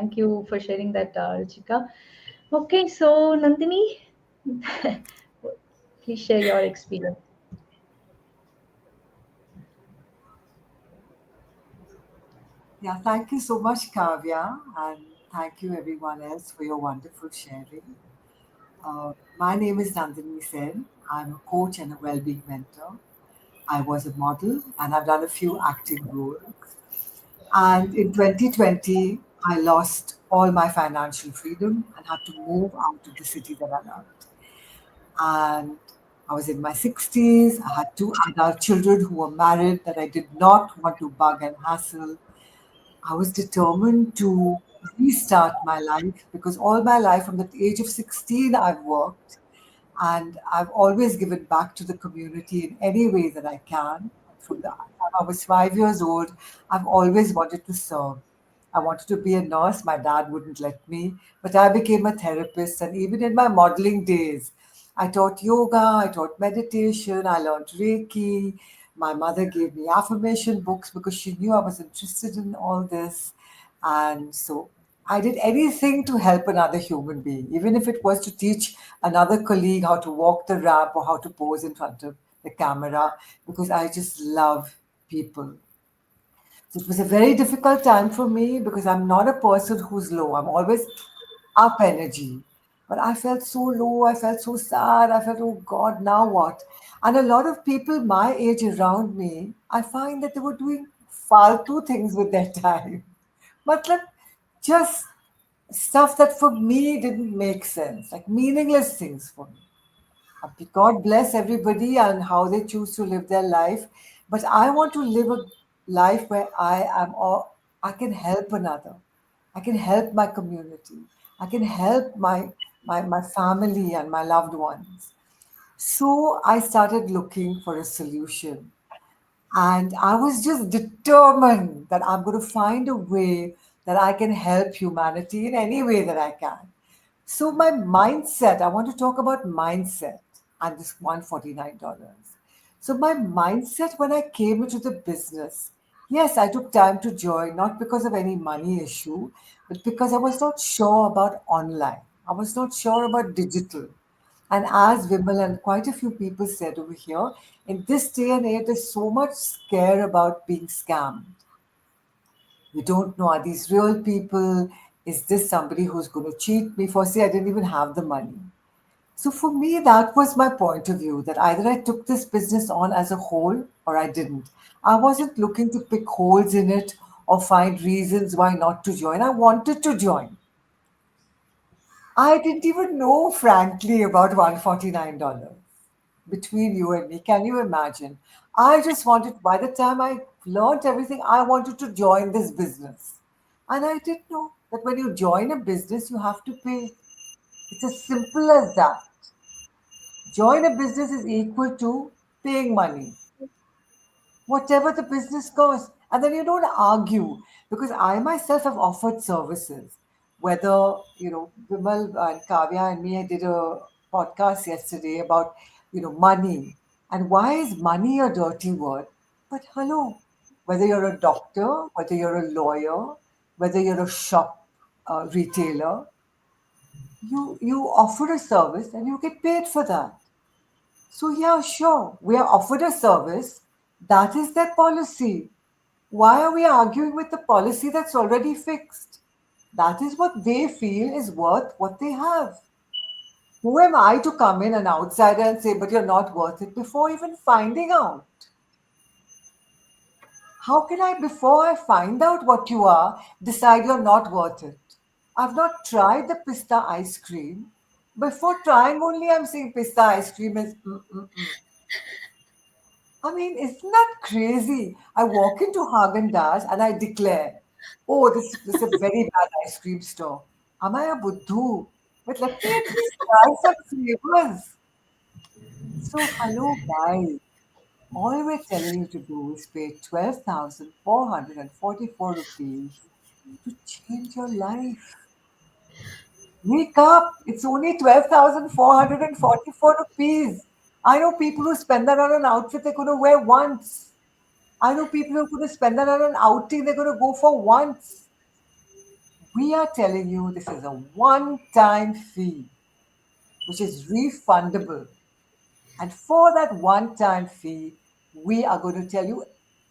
Thank you for sharing that, Ruchika. Okay, so Nandini, please share your experience. Yeah, thank you so much, Kavya, and thank you everyone else for your wonderful sharing. My name is Nandini Sen. I'm a coach and a well-being mentor. I was a model and I've done a few acting roles. And in 2020, I lost all my financial freedom and had to move out of the city that I loved. And I was in my 60s. I had two adult children who were married that I did not want to bug and hassle. I was determined to restart my life because all my life, from the age of 16, I've worked and I've always given back to the community in any way that I can. From the time I was 5 years old, I've always wanted to serve. I wanted to be a nurse. My dad wouldn't let me, but I became a therapist. And even in my modeling days, I taught yoga, I taught meditation, I learned Reiki. My mother gave me affirmation books because she knew I was interested in all this. And so I did anything to help another human being, even if it was to teach another colleague how to walk the ramp or how to pose in front of the camera, because I just love people. So it was a very difficult time for me because I'm not a person who's low. I'm always up energy. But I felt so low. I felt so sad. I felt, oh God, now what? And a lot of people my age around me, I find that they were doing faltu things with their time. But like just stuff that for me didn't make sense, like meaningless things for me. God bless everybody and how they choose to live their life. But I want to live a life where I am, or I can help another. I can help my community. I can help my family and my loved ones. So I started looking for a solution. And I was just determined that I'm going to find a way that I can help humanity in any way that I can. So, my mindset, I want to talk about mindset and this $149. So, my mindset when I came into the business, yes, I took time to join, not because of any money issue, but because I was not sure about online. I was not sure about digital. And as Vimal and quite a few people said over here, in this day and age, there's so much scare about being scammed. You don't know, are these real people? Is this somebody who's going to cheat me? Firstly, I didn't even have the money. So for me, that was my point of view, that either I took this business on as a whole or I didn't. I wasn't looking to pick holes in it or find reasons why not to join. I wanted to join. I didn't even know, frankly, about $149 between you and me. Can you imagine? I just wanted, by the time I learned everything, I wanted to join this business. And I didn't know that when you join a business, you have to pay. It's as simple as that. Join a business is equal to paying money, whatever the business costs. And then you don't argue because I myself have offered services. Whether, Vimal and Kavya and me, I did a podcast yesterday about, money. And why is money a dirty word? But hello, whether you're a doctor, whether you're a lawyer, whether you're a shop retailer, you offer a service and you get paid for that. So, yeah, sure, we are offered a service. That is their policy. Why are we arguing with the policy that's already fixed? That is what they feel is worth what they have. Who am I to come in, an outsider, and say, but you're not worth it before even finding out? How can I, before I find out what you are, decide you're not worth it? I've not tried the pista ice cream. Before trying, only I'm saying pista ice cream is. I mean, isn't that crazy? I walk into Haagen Dazs and I declare, oh, this is a very bad ice cream store. Am I a buddhu? But let me at least try some flavors. So, hello, guys. All we're telling you to do is pay 12,444 rupees to change your life. Wake up! It's only 12,444 rupees. I know people who spend that on an outfit they're going to wear once. I know people who are going to spend that on an outing they're going to go for once. We are telling you this is a one time fee, which is refundable. And for that one time fee, we are going to tell you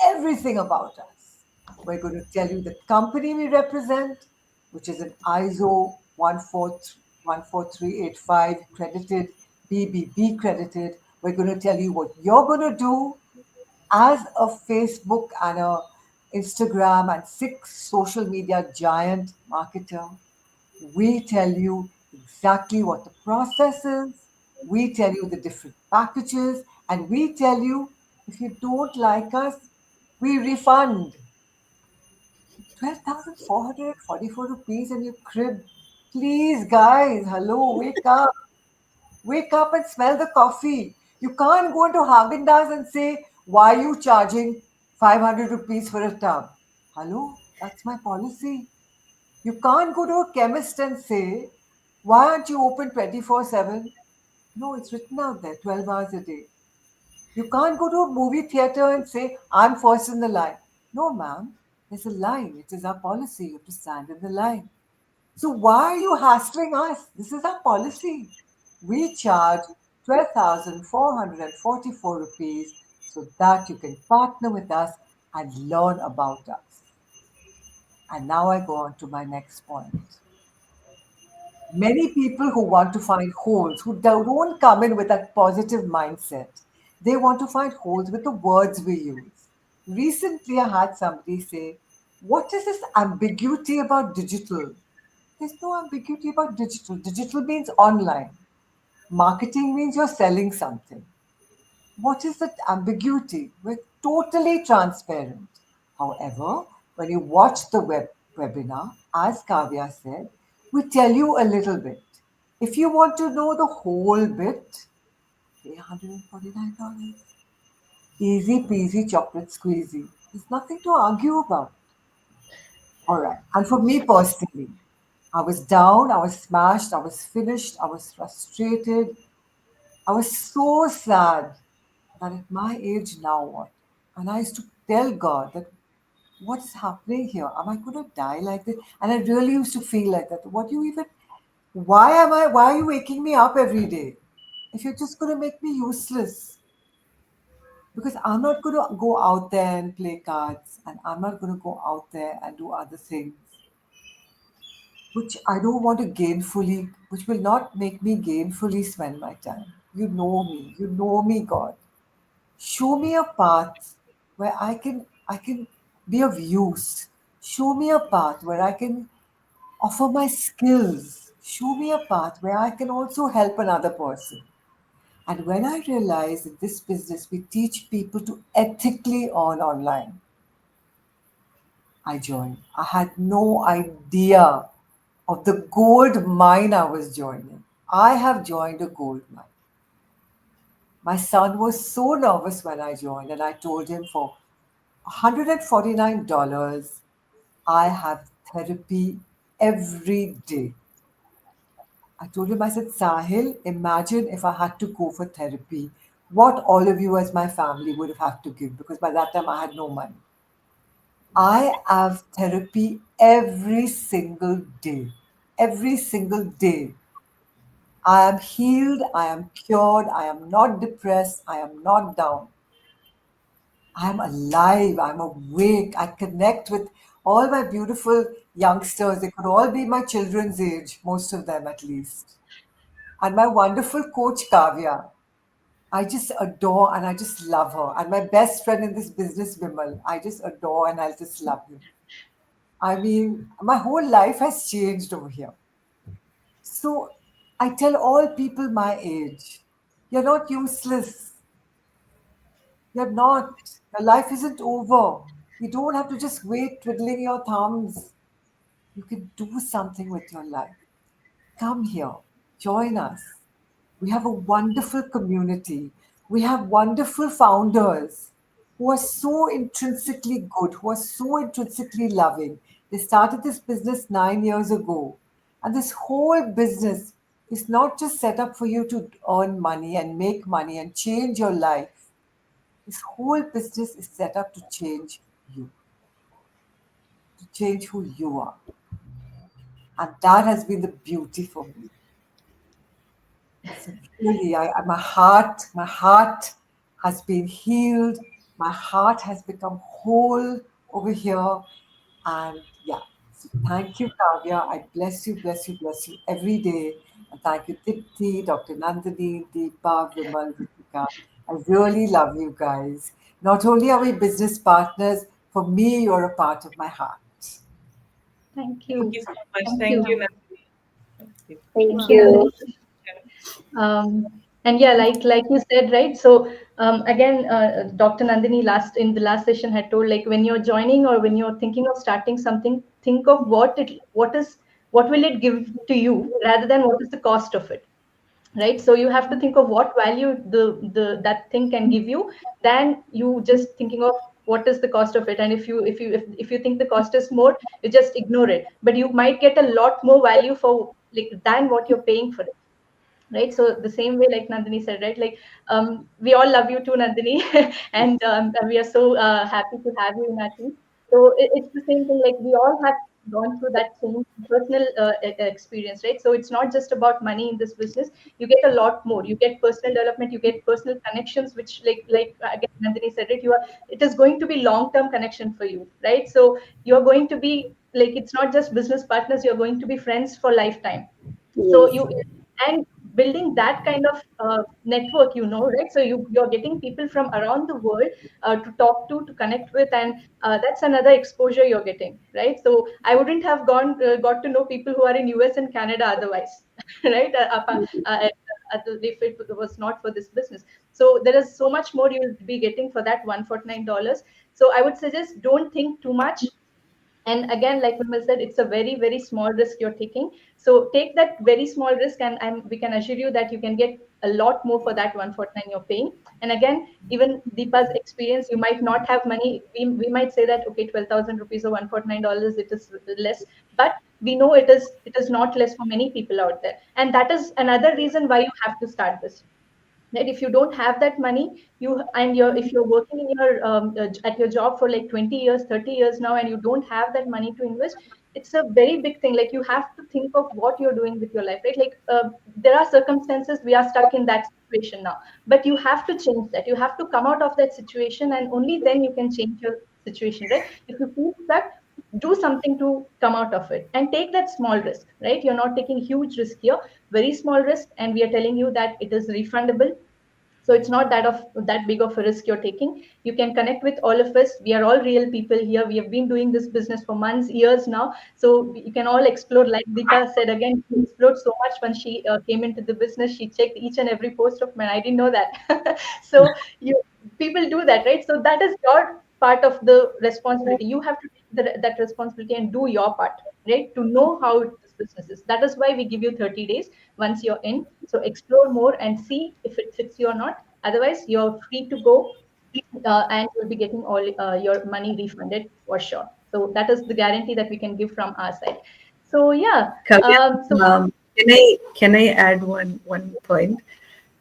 everything about us. We're going to tell you the company we represent, which is an ISO 14385 credited, BBB credited. We're going to tell you what you're going to do as a Facebook and a Instagram and six social media giant marketer. We tell you exactly what the process is. We tell you the different packages. And we tell you if you don't like us, we refund. 12,444 rupees in your crib. Please, guys, hello, wake up. Wake up and smell the coffee. You can't go into Haagen Dazs and say, why are you charging 500 rupees for a tub? Hello, that's my policy. You can't go to a chemist and say, why aren't you open 24/7? No, it's written out there 12 hours a day. You can't go to a movie theater and say, I'm first in the line. No, ma'am, there's a line. It is our policy. You have to stand in the line. So why are you hassling us? This is our policy. We charge 12,444 rupees so that you can partner with us and learn about us. And now I go on to my next point. Many people who want to find holes, who don't come in with that positive mindset, they want to find holes with the words we use. Recently, I had somebody say, what is this ambiguity about digital? There's no ambiguity about digital. Digital means online. Marketing means you're selling something. What is the ambiguity? We're totally transparent. However, when you watch the webinar, as Kavya said, we tell you a little bit. If you want to know the whole bit, pay $149. Easy peasy chocolate squeezy. There's nothing to argue about. All right. And for me personally, I was down, I was smashed, I was finished, I was frustrated. I was so sad that at my age now what? And I used to tell God that what is happening here? Am I going to die like this? And I really used to feel like that. What do you even? Why are you waking me up every day? If you're just going to make me useless, because I'm not going to go out there and play cards, and I'm not going to go out there and do other things, which I don't want to gainfully, which will not make me gainfully spend my time. You know me, God. Show me a path where I can be of use. Show me a path where I can offer my skills. Show me a path where I can also help another person. And when I realized in this business we teach people to ethically earn online, I joined. I had no idea of the gold mine I was joining. I have joined a gold mine. My son was so nervous when I joined, and I told him for $149, I have therapy every day. I told him, I said, Sahil, imagine if I had to go for therapy, what all of you as my family would have had to give, because by that time I had no money. I have therapy every single day. Every single day. I am healed, I am cured, I am not depressed, I am not down. I'm alive, I'm awake, I connect with all my beautiful youngsters. They could all be my children's age, most of them at least. And my wonderful coach, Kavya. I just adore and I just love her. And my best friend in this business, Vimal, I just adore and I just love him. I mean, my whole life has changed over here. So I tell all people my age, you're not useless. You're not. Your life isn't over. You don't have to just wait twiddling your thumbs. You can do something with your life. Come here, join us. We have a wonderful community. We have wonderful founders who are so intrinsically good, who are so intrinsically loving. They started this business 9 years ago. And this whole business is not just set up for you to earn money and make money and change your life. This whole business is set up to change you, to change who you are. And that has been the beauty for me. So really, my heart has been healed. My heart has become whole over here. And yeah, so thank you, Kavya. I bless you, bless you, bless you every day. And thank you, Dipti, Dr. Nandini, Deepa, Vimal, Ritika. I really love you guys. Not only are we business partners, for me, you're a part of my heart. Thank Thank you. you so much. Thank Thank you. you, Nandini. Thank you. Thank Wow. you. And yeah, like you said, right? So again, Dr. Nandini in the last session had told, like, when you're joining or when you're thinking of starting something, think of what will it give to you rather than what is the cost of it, right? So you have to think of what value the that thing can give you, than you just thinking of what is the cost of it. And if you think the cost is more, you just ignore it, but you might get a lot more value for, like, than what you're paying for it, right? So the same way, like Nandini said, right? Like, we all love you too, Nandini. And we are so happy to have you in our team. So it's the same thing, like we all have gone through that same personal experience, right? So it's not just about money in this business. You get a lot more. You get personal development, you get personal connections, which, again, Nandini said it, it is going to be long term connection for you, right? So you're going to be, like, it's not just business partners, you're going to be friends for lifetime. So Yes. and building that kind of network, right? So you're getting people from around the world to talk to connect with, and that's another exposure you're getting, right? So I wouldn't have got to know people who are in US and Canada otherwise. Right? If it was not for this business. So there is so much more you'll be getting for that $149. So I would suggest, don't think too much. And again, like Vimal said, it's a very, very small risk you're taking. So take that very small risk, and we can assure you that you can get a lot more for that 149 you're paying. And again, even Deepa's experience, you might not have money. We might say that, okay, 12,000 rupees or $149, it is less, but we know it is not less for many people out there. And that is another reason why you have to start this. That if you don't have that money, if you're working in your at your job for like 20 years, 30 years now, and you don't have that money to invest, it's a very big thing. Like, you have to think of what you're doing with your life, right? Like, there are circumstances, we are stuck in that situation now, but you have to change that. You have to come out of that situation, and only then you can change your situation, right? If you feel stuck, do something to come out of it, and take that small risk, right? You're not taking huge risk here, very small risk, and we are telling you that it is refundable. So it's not that big of a risk you're taking. You can connect with all of us. We are all real people here. We have been doing this business for months, years now. So you can all explore. Like Deepa said, again, she explored so much when she came into the business. She checked each and every post of mine. I didn't know that. So people do that, right? So that is your part of the responsibility. You have to take that responsibility and do your part, right? To know how this business is. That is why we give you 30 days once you're in. So explore more and see if it fits you or not. Otherwise, you're free to go, and you'll be getting all your money refunded for sure. So that is the guarantee that we can give from our side. So yeah. Kavya, So can I add one point?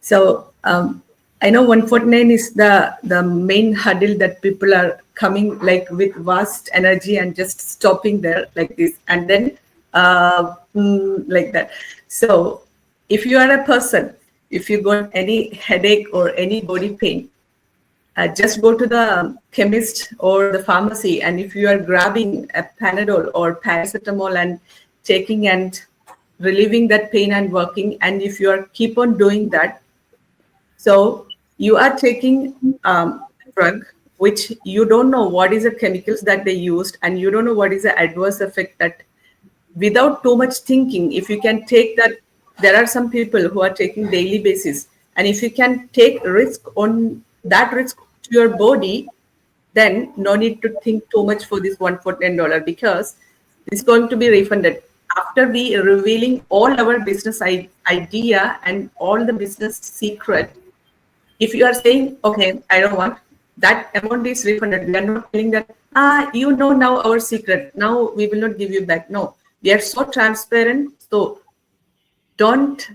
So I know 149 is the main hurdle that people are coming like with vast energy and just stopping there like this, and then like that. So if you are a person, if you got any headache or any body pain, just go to the chemist or the pharmacy, and if you are grabbing a Panadol or paracetamol and taking and relieving that pain and working, and if you are keep on doing that, so you are taking drug which you don't know what is the chemicals that they used, and you don't know what is the adverse effect that, without too much thinking, if you can take that, there are some people who are taking daily basis, and if you can take risk on that risk to your body, then no need to think too much for this $149, because it's going to be refunded after we revealing all our business idea and all the business secret. If you are saying, okay, I don't want, that amount is refunded. We are not telling that, you know now our secret, now we will not give you back. No, we are so transparent. So don't,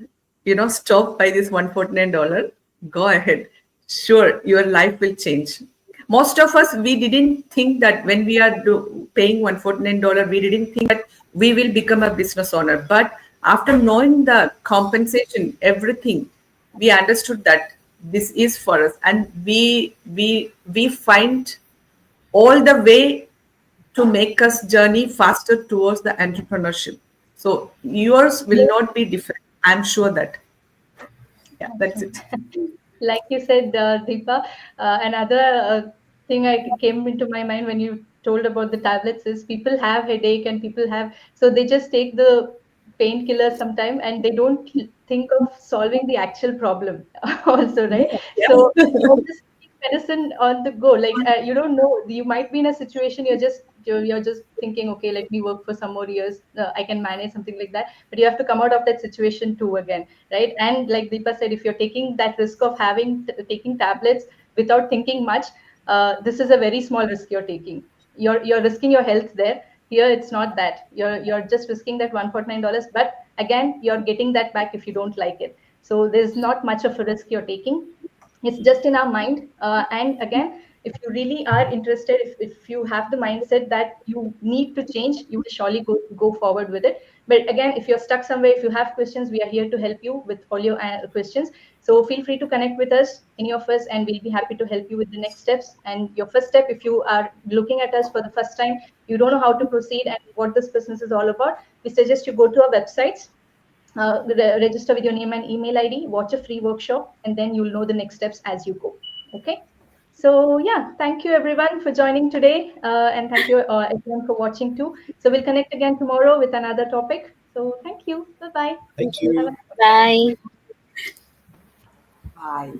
stop by this $149. Go ahead. Sure, your life will change. most of us, we didn't think that when we are paying $149, we didn't think that we will become a business owner. But after knowing the compensation, everything, we understood that this is for us, and we find all the way to make us journey faster towards the entrepreneurship. So yours will not be different. I'm sure that. Yeah, that's it. Like you said, Deepa, another thing I came into my mind when you told about the tablets is people have headache and people have, so they just take the painkiller sometime and they don't think of solving the actual problem also, right? So you're just taking medicine on the go. Like you don't know, you might be in a situation you're just thinking, okay, let me work for some more years. I can manage something like that. But you have to come out of that situation too again, right? And like Deepa said, if you're taking that risk of taking tablets without thinking much, this is a very small risk you're taking. You're risking your health there. Here it's not that. You're just risking that $149, but again, you're getting that back if you don't like it. So there's not much of a risk you're taking. It's just in our mind. And again, if you really are interested, if you have the mindset that you need to change, you will surely go forward with it. But again, if you're stuck somewhere, if you have questions, we are here to help you with all your questions. So feel free to connect with us, any of us, and we'll be happy to help you with the next steps. And your first step, if you are looking at us for the first time, you don't know how to proceed and what this business is all about, we suggest you go to our websites, register with your name and email ID, watch a free workshop, and then you'll know the next steps as you go. Okay. So yeah, thank you everyone for joining today, and thank you everyone for watching too. So we'll connect again tomorrow with another topic. So thank you. Bye bye. Thank you. Have a Bye. Bye.